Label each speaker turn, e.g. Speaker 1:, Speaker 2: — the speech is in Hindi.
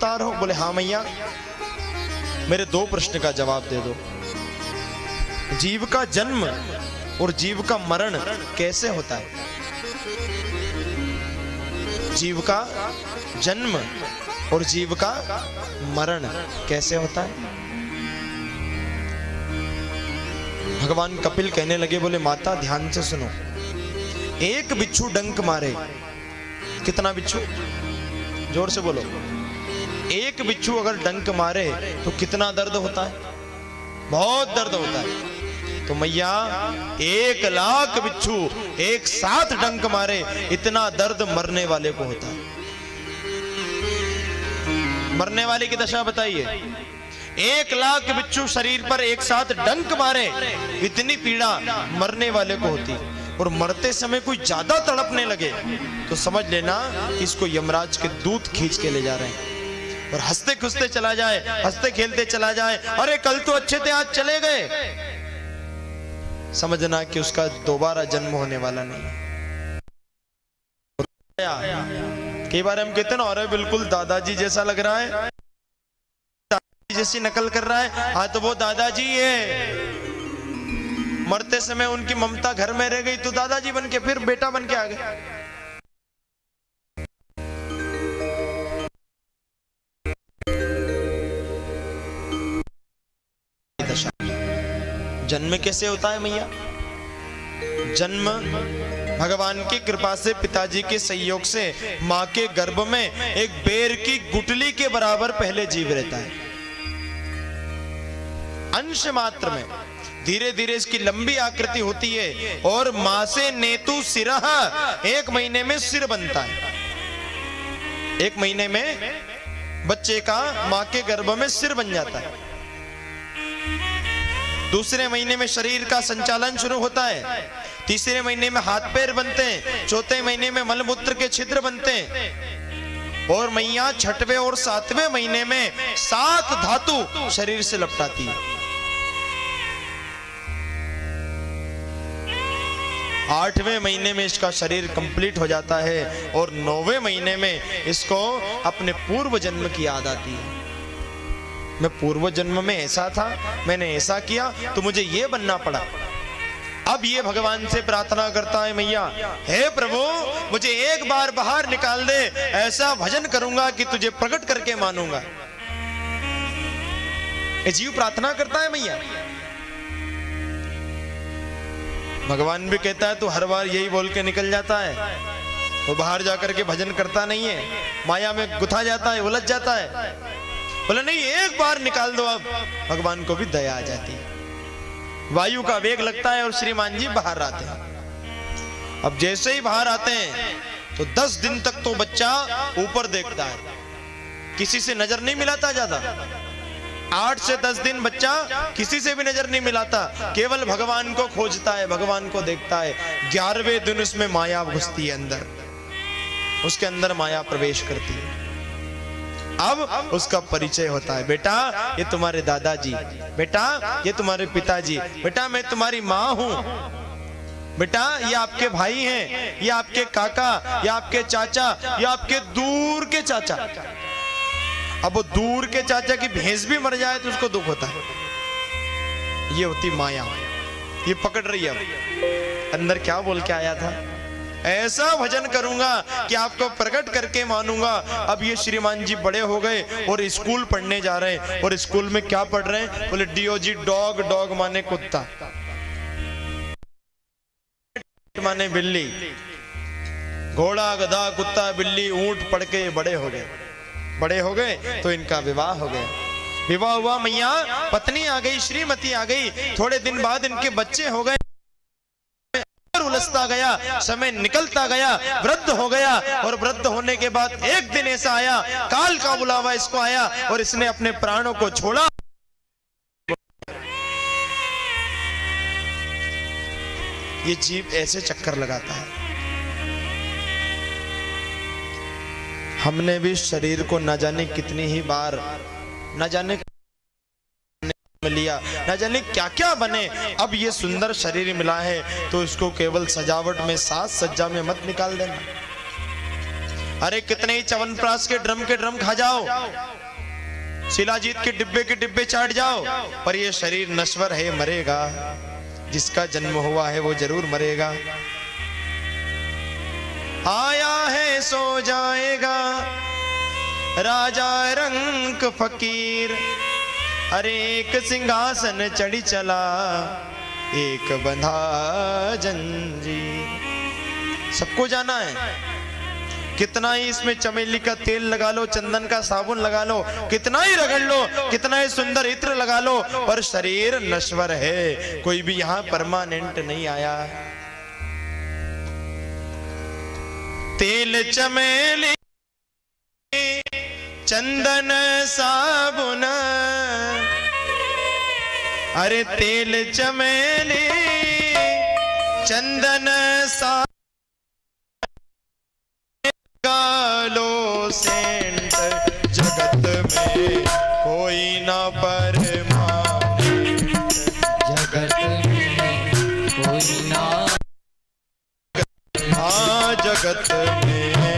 Speaker 1: अवतार हो? बोले हाँ मैया। मेरे दो प्रश्न का जवाब दे दो। जीव का जन्म और जीव का मरण कैसे होता है? जीव का जन्म और जीव का मरण कैसे होता है? भगवान कपिल कहने लगे, बोले माता ध्यान से सुनो। एक बिच्छू डंक मारे, कितना बिच्छू? जोर से बोलो। एक बिच्छू अगर डंक मारे तो कितना दर्द होता है? बहुत दर्द होता है। तो मैया 1,00,000 बिच्छू एक साथ डंक मारे, इतना दर्द मरने वाले को होता है। मरने वाले की दशा बताइए। 1,00,000 बिच्छू शरीर पर एक साथ डंक मारे, इतनी पीड़ा मरने वाले को होती। और मरते समय कोई ज्यादा तड़पने लगे तो समझ लेना कि इसको यमराज के दूत खींच के ले जा रहे हैं। और हंसते खुसते चला जाए, हंसते खेलते चला जाए, अरे कल तो अच्छे थे आज चले गए, समझना कि उसका दोबारा जन्म होने वाला नहीं। कई बार हम कहते हैं ना, अरे बिल्कुल दादाजी जैसा लग रहा है, दादाजी जैसी नकल कर रहा है। हाँ तो वो दादाजी है। मरते समय उनकी ममता घर में रह गई तो दादाजी बन के फिर बेटा बन के आ गए। जन्म कैसे होता है मैया? जन्म भगवान की कृपा से, पिताजी के सहयोग से मां के गर्भ में एक बेर की गुठली के बराबर पहले जीव रहता है। अंश मात्र में धीरे धीरे इसकी लंबी आकृति होती है और मां से नेतु सिरह, 1 महीने में सिर बनता है। 1 महीने में बच्चे का मां के गर्भ में सिर बन जाता है। दूसरे महीने में शरीर का संचालन शुरू होता है। तीसरे महीने में हाथ पैर बनते हैं। चौथे महीने में मलमूत्र के छिद्र बनते हैं। और मैया 6वें और 7वें महीने में 7 धातु शरीर से लपटाती है। 8वें महीने में इसका शरीर कंप्लीट हो जाता है और 9वें महीने में इसको अपने पूर्व जन्म की याद आती है। मैं पूर्व जन्म में ऐसा था, मैंने ऐसा किया तो मुझे ये बनना पड़ा। अब ये भगवान से प्रार्थना करता है, मैया हे प्रभु मुझे एक बार बाहर निकाल दे, ऐसा भजन करूंगा कि तुझे प्रकट करके मानूंगा। ये जीव प्रार्थना करता है मैया। भगवान भी कहता है, तो हर बार यही बोल के निकल जाता है। वो बाहर जाकर के भजन करता नहीं है, माया में गुथा जाता है, उलझ जाता है। बोले नहीं, एक बार निकाल दो। अब भगवान को भी दया आ जाती है। वायु का वेग लगता है और श्रीमान जी बाहर आते हैं। अब जैसे ही बाहर आते हैं तो 10 दिन तक तो बच्चा ऊपर देखता है, किसी से नजर नहीं मिलाता। ज्यादा 8 से 10 दिन बच्चा किसी से भी नजर नहीं मिलाता, केवल भगवान को खोजता है, भगवान को देखता है। 11वें दिन उसमें माया घुसती है अंदर, उसके अंदर माया प्रवेश करती है। अब उसका परिचय होता है, बेटा ये तुम्हारे दादाजी, बेटा ये तुम्हारे पिताजी, बेटा मैं तुम्हारी माँ हूँ, बेटा ये आपके भाई हैं, ये आपके काका, ये आपके चाचा, ये आपके दूर के चाचा। अब वो दूर के चाचा की भैंस भी मर जाए तो उसको दुख होता है। ये होती माया, ये पकड़ रही है। अब अंदर क्या बोल के आया था? ऐसा भजन करूंगा कि आपको प्रकट करके मानूंगा। अब ये श्रीमान जी बड़े हो गए और स्कूल पढ़ने जा रहे हैं। और स्कूल में क्या पढ़ रहे हैं? बोले डीओजी डॉग, डॉग माने कुत्ता, माने बिल्ली, घोड़ा गधा कुत्ता बिल्ली ऊंट पढ़ के बड़े हो गए। बड़े हो गए तो इनका विवाह हो गया। विवाह हुआ, मैया पत्नी आ गई, श्रीमती आ गई। थोड़े दिन बाद इनके बच्चे हो गए। उलझता गया, समय निकलता गया, वृद्ध हो गया। और वृद्ध होने के बाद एक दिन ऐसा आया, काल का बुलावा इसको आया और इसने अपने प्राणों को छोड़ा। ये जीव ऐसे चक्कर लगाता है। हमने भी शरीर को न जाने कितनी ही बार, न जाने लिया, न जाने क्या क्या बने। अब ये सुंदर शरीर मिला है तो इसको केवल सजावट में, साज सज्जा में मत निकाल देना। अरे कितने ही च्यवनप्राश के ड्रम खा जाओ, शिलाजीत के डिब्बे चाट जाओ, पर ये शरीर नश्वर है, मरेगा। जिसका जन्म हुआ है वो जरूर मरेगा। आया है सो जाएगा राजा रंक फकीर। अरे एक सिंहासन चढ़ी चला, एक बंधा जंजीर। सबको जाना है। कितना ही इसमें चमेली का तेल लगा लो, चंदन का साबुन लगा लो, कितना ही रगड़ लो, कितना ही सुंदर इत्र लगा लो, पर शरीर नश्वर है। कोई भी यहां परमानेंट नहीं आया। तेल चमेली चंदन साबुन, अरे तेल चमेली चंदन साबुन गालो सेंट, जगत में कोई ना परमानेंट,
Speaker 2: जगत में कोई ना,
Speaker 1: हाँ जगत में